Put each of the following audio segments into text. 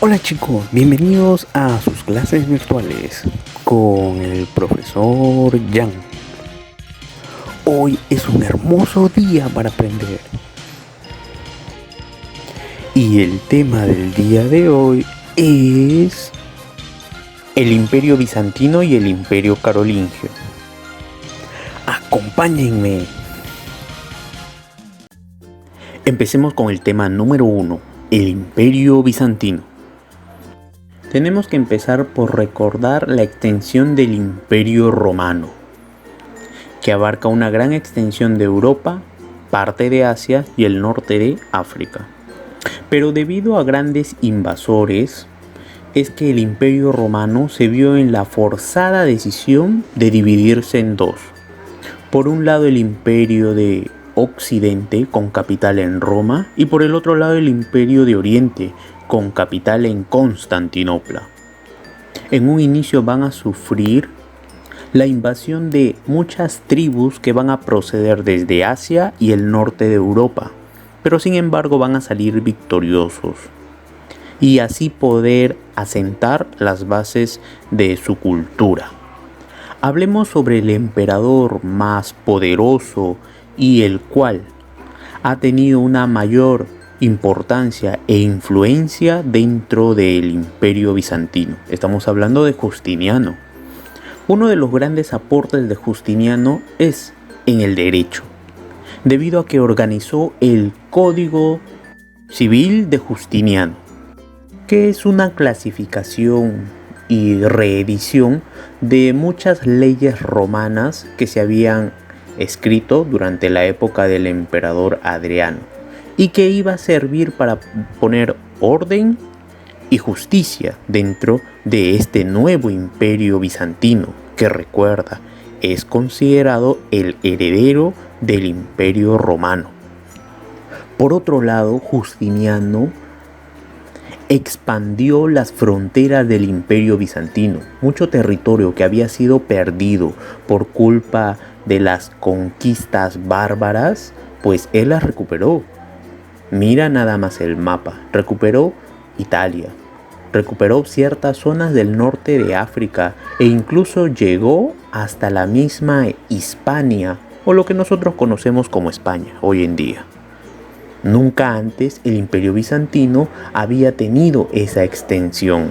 Hola chicos, bienvenidos a sus clases virtuales con el profesor Jan. Hoy es un hermoso día para aprender. Y el tema del día de hoy es el Imperio Bizantino y el Imperio Carolingio. Acompáñenme. Empecemos con el tema número 1, el Imperio Bizantino. Tenemos que empezar por recordar la extensión del Imperio Romano, que abarca una gran extensión de Europa, parte de Asia y el norte de África. Pero debido a grandes invasores, es que el Imperio Romano se vio en la forzada decisión de dividirse en dos. Por un lado el Imperio de Occidente, con capital en Roma, y por el otro lado el Imperio de Oriente, con capital en Constantinopla. En un inicio van a sufrir la invasión de muchas tribus que van a proceder desde Asia y el norte de Europa, pero sin embargo van a salir victoriosos y así poder asentar las bases de su cultura. Hablemos sobre el emperador más poderoso y el cual ha tenido una mayor importancia e influencia dentro del Imperio Bizantino. Estamos hablando de Justiniano. Uno de los grandes aportes de Justiniano es en el derecho, debido a que organizó el Código Civil de Justiniano, que es una clasificación y reedición de muchas leyes romanas que se habían escrito durante la época del emperador Adriano, y que iba a servir para poner orden y justicia dentro de este nuevo imperio bizantino, que recuerda, es considerado el heredero del imperio romano. Por otro lado, Justiniano expandió las fronteras del imperio bizantino. Mucho territorio que había sido perdido por culpa de las conquistas bárbaras, pues él las recuperó. Mira nada más el mapa, recuperó Italia, recuperó ciertas zonas del norte de África e incluso llegó hasta la misma Hispania, o lo que nosotros conocemos como España hoy en día. Nunca antes el Imperio Bizantino había tenido esa extensión,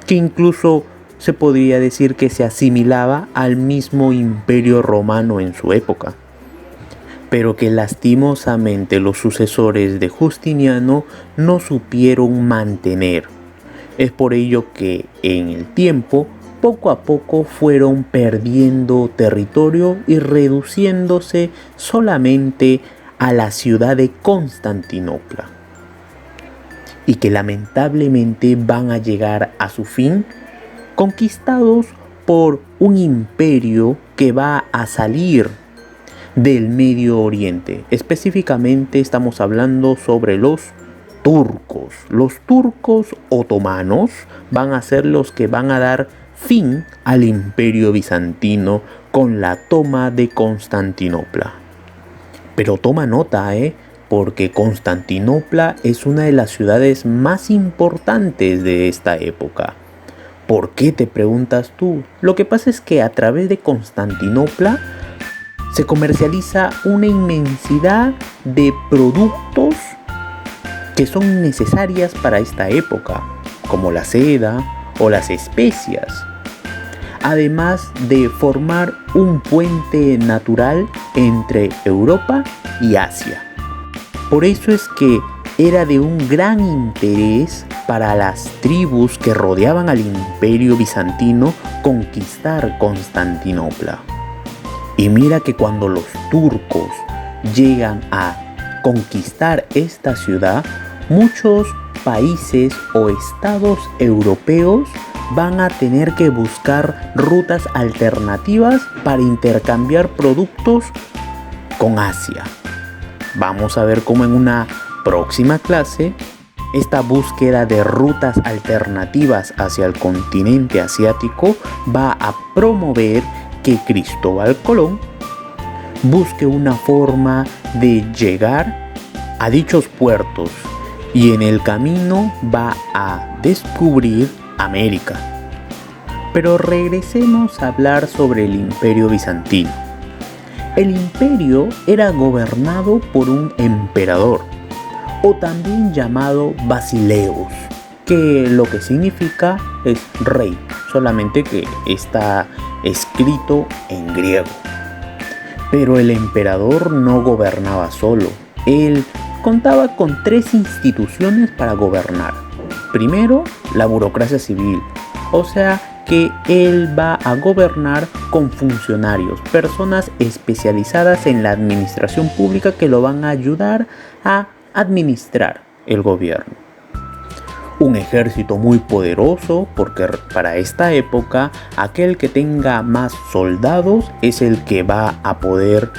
que incluso se podría decir que se asimilaba al mismo Imperio Romano en su época, pero que lastimosamente los sucesores de Justiniano no supieron mantener. Es por ello que en el tiempo, poco a poco fueron perdiendo territorio y reduciéndose solamente a la ciudad de Constantinopla, y que lamentablemente van a llegar a su fin conquistados por un imperio que va a salir del Medio Oriente. Específicamente estamos hablando sobre los turcos. Los turcos otomanos van a ser los que van a dar fin al Imperio Bizantino con la toma de Constantinopla. Pero toma nota, porque Constantinopla es una de las ciudades más importantes de esta época. ¿Por qué, te preguntas tú? Lo que pasa es que a través de Constantinopla se comercializa una inmensidad de productos que son necesarias para esta época, como la seda o las especias, además de formar un puente natural entre Europa y Asia. Por eso es que era de un gran interés para las tribus que rodeaban al Imperio Bizantino conquistar Constantinopla. Y mira que cuando los turcos llegan a conquistar esta ciudad, muchos países o estados europeos van a tener que buscar rutas alternativas para intercambiar productos con Asia. Vamos a ver cómo en una próxima clase esta búsqueda de rutas alternativas hacia el continente asiático va a promover que Cristóbal Colón busque una forma de llegar a dichos puertos y en el camino va a descubrir América. Pero regresemos a hablar sobre el Imperio Bizantino. El imperio era gobernado por un emperador, o también llamado Basileus, que lo que significa es rey, solamente que está escrito en griego. Pero el emperador no gobernaba solo, él contaba con 3 instituciones para gobernar. Primero, la burocracia civil, o sea que él va a gobernar con funcionarios, personas especializadas en la administración pública que lo van a ayudar a administrar el gobierno. Un ejército muy poderoso, porque para esta época aquel que tenga más soldados es el que va a poder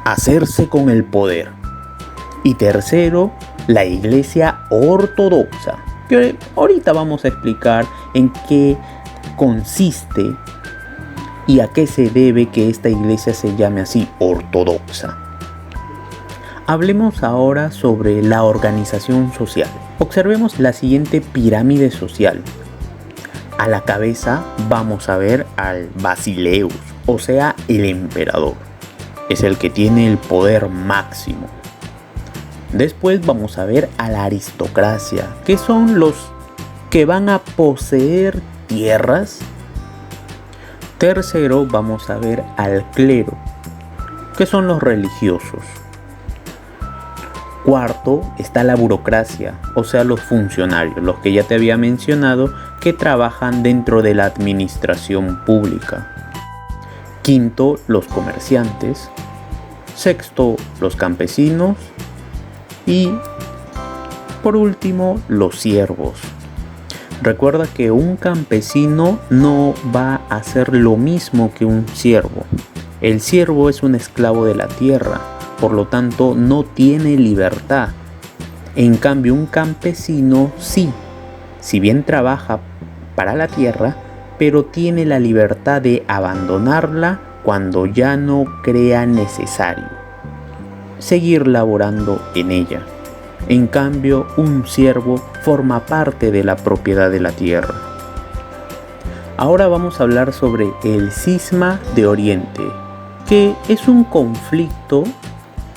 hacerse con el poder. Y tercero, la iglesia ortodoxa, que ahorita vamos a explicar en qué consiste y a qué se debe que esta iglesia se llame así, ortodoxa. Hablemos ahora sobre la organización social. Observemos la siguiente pirámide social. A la cabeza vamos a ver al Basileus, o sea, el emperador. Es el que tiene el poder máximo. Después vamos a ver a la aristocracia, que son los que van a poseer tierras. Tercero vamos a ver al clero, que son los religiosos. Cuarto está la burocracia, o sea los funcionarios, los que ya te había mencionado, que trabajan dentro de la administración pública. Quinto, los comerciantes. Sexto, los campesinos. Y por último, los siervos. Recuerda que un campesino no va a hacer lo mismo que un siervo. El siervo es un esclavo de la tierra, por lo tanto no tiene libertad. En cambio, un campesino sí, si bien trabaja para la tierra, pero tiene la libertad de abandonarla cuando ya no crea necesario seguir laborando en ella. En cambio, un siervo forma parte de la propiedad de la tierra. Ahora vamos a hablar sobre el cisma de Oriente, que es un conflicto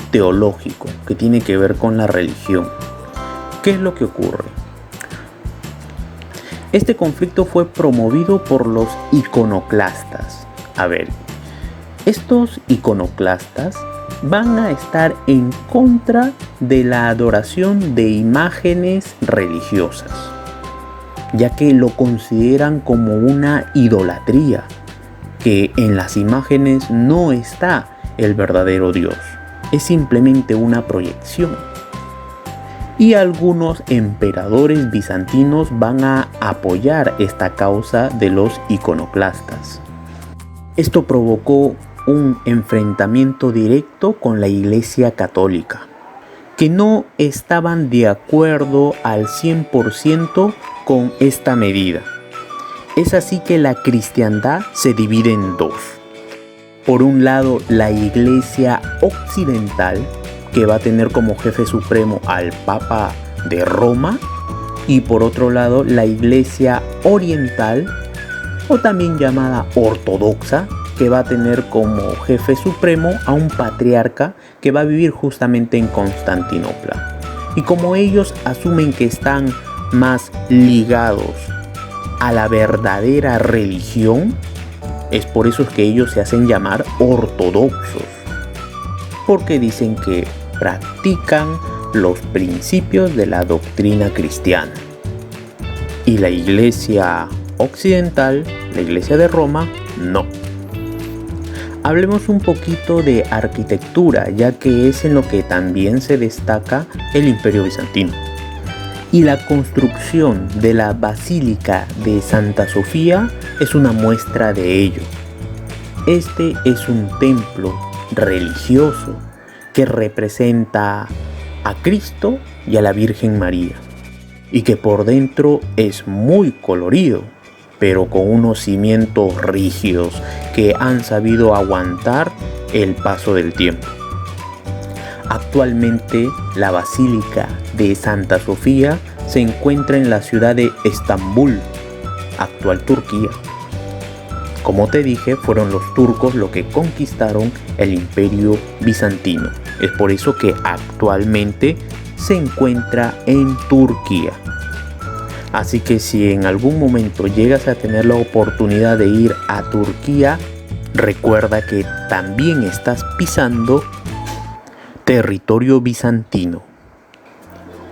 teológico que tiene que ver con la religión. ¿Qué es lo que ocurre? Este conflicto fue promovido por los iconoclastas. A ver, estos iconoclastas van a estar en contra de la adoración de imágenes religiosas, ya que lo consideran como una idolatría, que en las imágenes no está el verdadero Dios, es simplemente una proyección. Y algunos emperadores bizantinos van a apoyar esta causa de los iconoclastas. Esto provocó un enfrentamiento directo con la Iglesia Católica, que no estaban de acuerdo al 100% con esta medida. Es así que la cristiandad se divide en dos. Por un lado, la Iglesia Occidental, que va a tener como jefe supremo al Papa de Roma, y por otro lado, la Iglesia Oriental, o también llamada Ortodoxa, que va a tener como jefe supremo a un patriarca que va a vivir justamente en Constantinopla. Y como ellos asumen que están más ligados a la verdadera religión, es por eso que ellos se hacen llamar ortodoxos, porque dicen que practican los principios de la doctrina cristiana. Y la Iglesia Occidental, la Iglesia de Roma, no. Hablemos un poquito de arquitectura, ya que es en lo que también se destaca el Imperio Bizantino. Y la construcción de la Basílica de Santa Sofía es una muestra de ello. Este es un templo religioso que representa a Cristo y a la Virgen María, y que por dentro es muy colorido, pero con unos cimientos rígidos que han sabido aguantar el paso del tiempo. Actualmente la Basílica de Santa Sofía se encuentra en la ciudad de Estambul, actual Turquía. Como te dije, fueron los turcos los que conquistaron el Imperio Bizantino. Es por eso que actualmente se encuentra en Turquía. Así que si en algún momento llegas a tener la oportunidad de ir a Turquía, recuerda que también estás pisando territorio bizantino.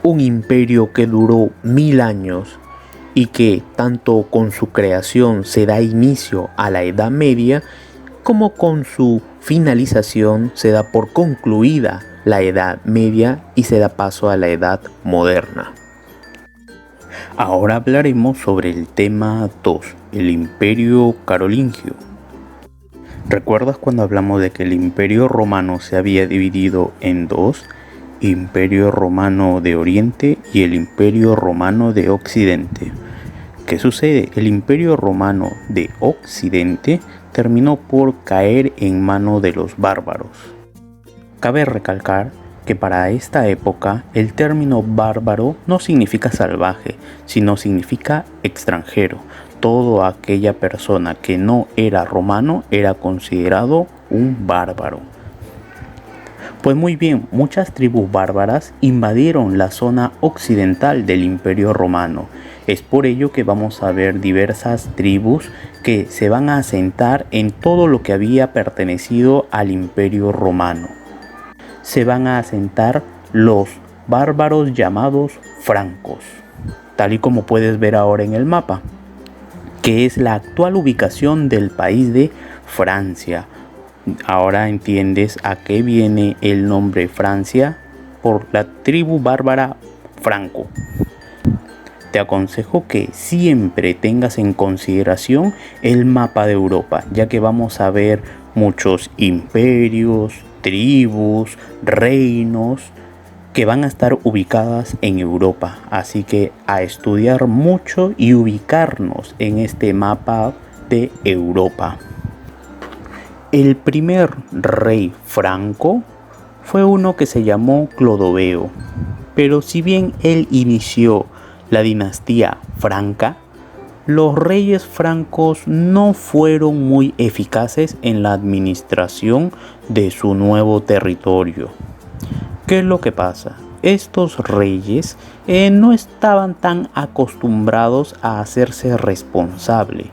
Un imperio que duró 1000 años y que tanto con su creación se da inicio a la Edad Media, como con su finalización se da por concluida la Edad Media y se da paso a la Edad Moderna. Ahora hablaremos sobre el tema 2, el Imperio Carolingio. ¿Recuerdas cuando hablamos de que el Imperio Romano se había dividido en dos? Imperio Romano de Oriente y el Imperio Romano de Occidente. ¿Qué sucede? El Imperio Romano de Occidente terminó por caer en manos de los bárbaros. Cabe recalcar que para esta época el término bárbaro no significa salvaje, sino significa extranjero. Toda aquella persona que no era romano era considerado un bárbaro. Pues muy bien, muchas tribus bárbaras invadieron la zona occidental del Imperio Romano. Es por ello que vamos a ver diversas tribus que se van a asentar en todo lo que había pertenecido al Imperio Romano. Se van a asentar los bárbaros llamados francos, tal y como puedes ver ahora en el mapa, que es la actual ubicación del país de Francia. Ahora entiendes a qué viene el nombre Francia, por la tribu bárbara franco. Te aconsejo que siempre tengas en consideración el mapa de Europa, ya que vamos a ver muchos imperios, tribus, reinos que van a estar ubicadas en Europa. Así que a estudiar mucho y ubicarnos en este mapa de Europa. El primer rey franco fue uno que se llamó Clodoveo, pero si bien él inició la dinastía franca, los reyes francos no fueron muy eficaces en la administración de su nuevo territorio. ¿Qué es lo que pasa? Estos reyes no estaban tan acostumbrados a hacerse responsable.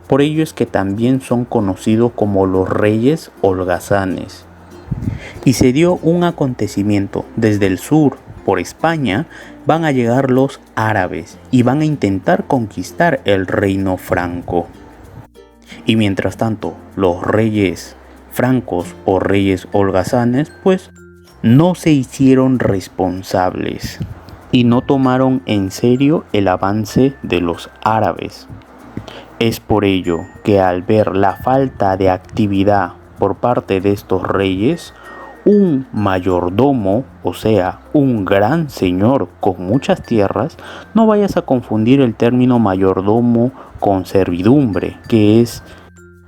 Por ello es que también son conocidos como los reyes holgazanes. Y se dio un acontecimiento desde el sur. Por España van a llegar los árabes y van a intentar conquistar el reino franco. Y mientras tanto, los reyes francos o reyes holgazanes pues no se hicieron responsables y no tomaron en serio el avance de los árabes. Es por ello que al ver la falta de actividad por parte de estos reyes, un mayordomo, o sea, un gran señor con muchas tierras, no vayas a confundir el término mayordomo con servidumbre, que es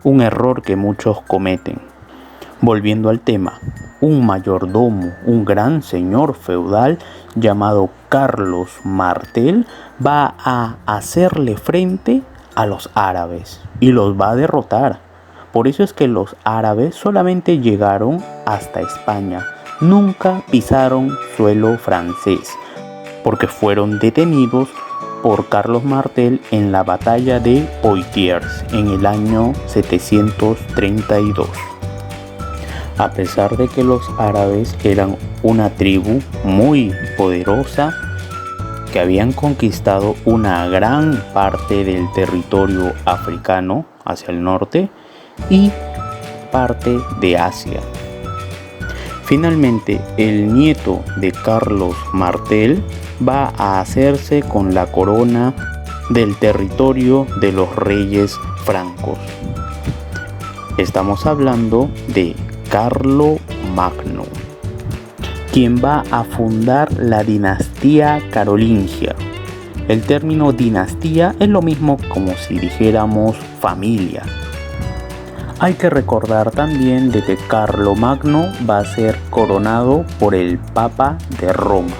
un error que muchos cometen. Volviendo al tema, un mayordomo, un gran señor feudal llamado Carlos Martel, va a hacerle frente a los árabes y los va a derrotar. Por eso es que los árabes solamente llegaron hasta España, nunca pisaron suelo francés, porque fueron detenidos por Carlos Martel en la batalla de Poitiers en el año 732. A pesar de que los árabes eran una tribu muy poderosa, que habían conquistado una gran parte del territorio africano hacia el norte y parte de Asia. Finalmente, el nieto de Carlos Martel va a hacerse con la corona del territorio de los reyes francos. Estamos hablando de Carlomagno, quien va a fundar la dinastía carolingia. El término dinastía es lo mismo como si dijéramos familia. Hay que recordar también de que Carlomagno va a ser coronado por el Papa de Roma.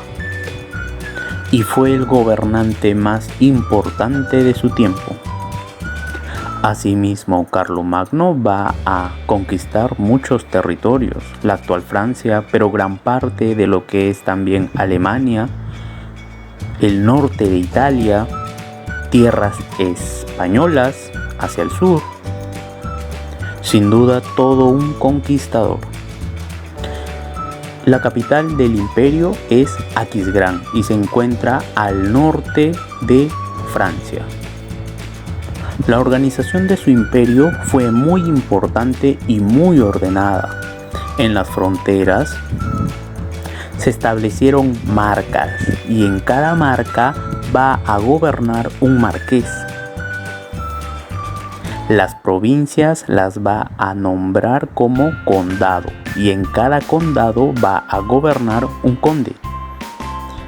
y fue el gobernante más importante de su tiempo. Asimismo, Carlomagno va a conquistar muchos territorios, la actual Francia, pero gran parte de lo que es también Alemania, el norte de Italia, tierras españolas hacia el sur. Sin duda, todo un conquistador. La capital del imperio es Aquisgrán y se encuentra al norte de Francia. La organización de su imperio fue muy importante y muy ordenada. En las fronteras se establecieron marcas y en cada marca va a gobernar un marqués. Las provincias las va a nombrar como condado y en cada condado va a gobernar un conde.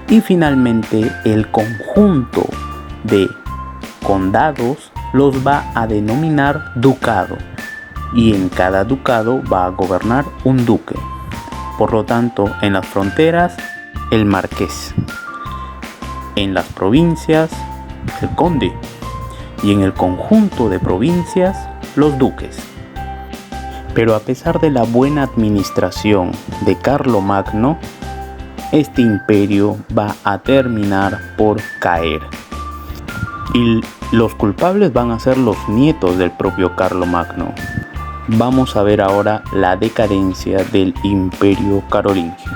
Y finalmente el conjunto de condados los va a denominar ducado y en cada ducado va a gobernar un duque. Por lo tanto, en las fronteras, el marqués. En las provincias, el conde. Y en el conjunto de provincias, los duques. Pero a pesar de la buena administración de Carlomagno, este imperio va a terminar por caer. Y los culpables van a ser los nietos del propio Carlomagno. Vamos a ver ahora la decadencia del imperio carolingio.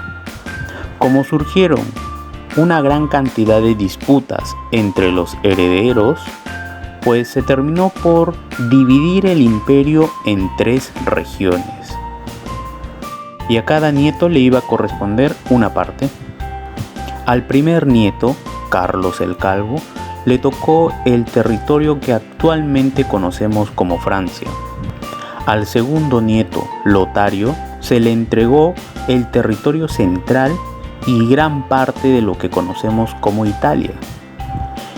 Como surgieron una gran cantidad de disputas entre los herederos, pues se terminó por dividir el imperio en 3 regiones. Y a cada nieto le iba a corresponder una parte. Al primer nieto, Carlos el Calvo, le tocó el territorio que actualmente conocemos como Francia. Al segundo nieto, Lotario, se le entregó el territorio central y gran parte de lo que conocemos como Italia.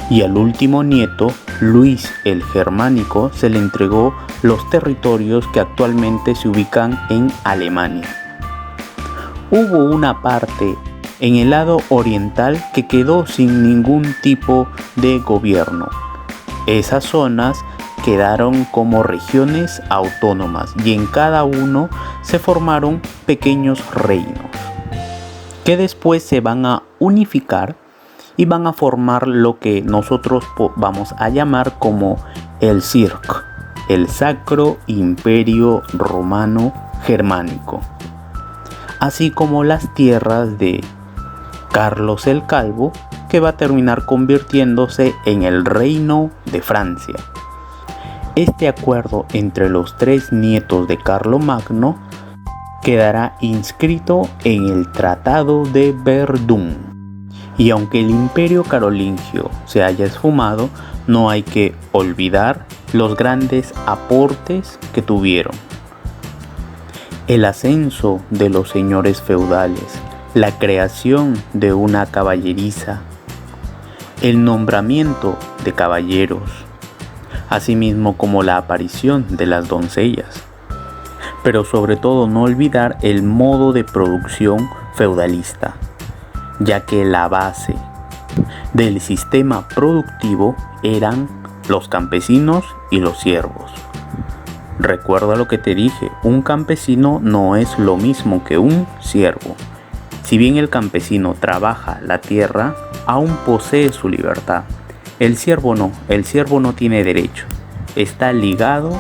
Y al último nieto, Luis el Germánico, se le entregó los territorios que actualmente se ubican en Alemania. Hubo una parte en el lado oriental que quedó sin ningún tipo de gobierno. Esas zonas quedaron como regiones autónomas y en cada uno se formaron pequeños reinos que después se van a unificar y van a formar lo que nosotros vamos a llamar como el CIRC, el Sacro Imperio Romano Germánico, así como las tierras de Carlos el Calvo, que va a terminar convirtiéndose en el Reino de Francia. Este acuerdo entre los 3 nietos de Carlomagno quedará inscrito en el Tratado de Verdún. Y aunque el imperio carolingio se haya esfumado, no hay que olvidar los grandes aportes que tuvieron. El ascenso de los señores feudales, la creación de una caballeriza, el nombramiento de caballeros, asimismo como la aparición de las doncellas. Pero sobre todo no olvidar el modo de producción feudalista, ya que la base del sistema productivo eran los campesinos y los siervos. Recuerda lo que te dije, un campesino no es lo mismo que un siervo. Si bien el campesino trabaja la tierra, aún posee su libertad. El siervo no tiene derecho, está ligado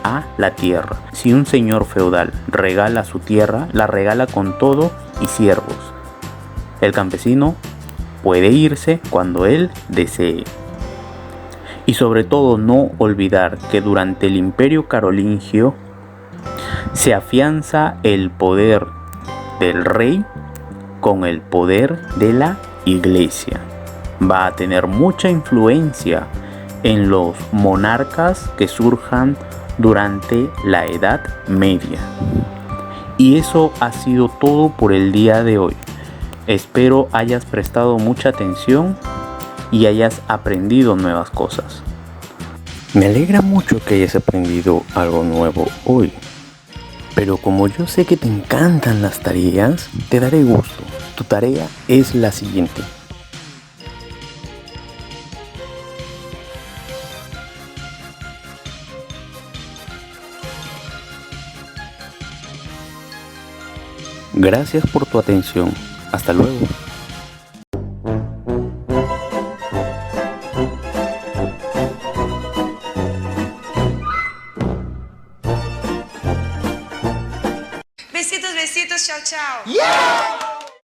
a la tierra. Si un señor feudal regala su tierra, la regala con todo y siervos. El campesino puede irse cuando él desee. Y sobre todo no olvidar que durante el imperio carolingio se afianza el poder del rey con el poder de la iglesia. Va a tener mucha influencia en los monarcas que surjan durante la Edad Media. Y eso ha sido todo por el día de hoy. Espero hayas prestado mucha atención y hayas aprendido nuevas cosas. Me alegra mucho que hayas aprendido algo nuevo hoy. Pero como yo sé que te encantan las tareas, te daré gusto. Tu tarea es la siguiente. Gracias por tu atención. Hasta luego. Besitos, besitos, chao, chao. Yeah!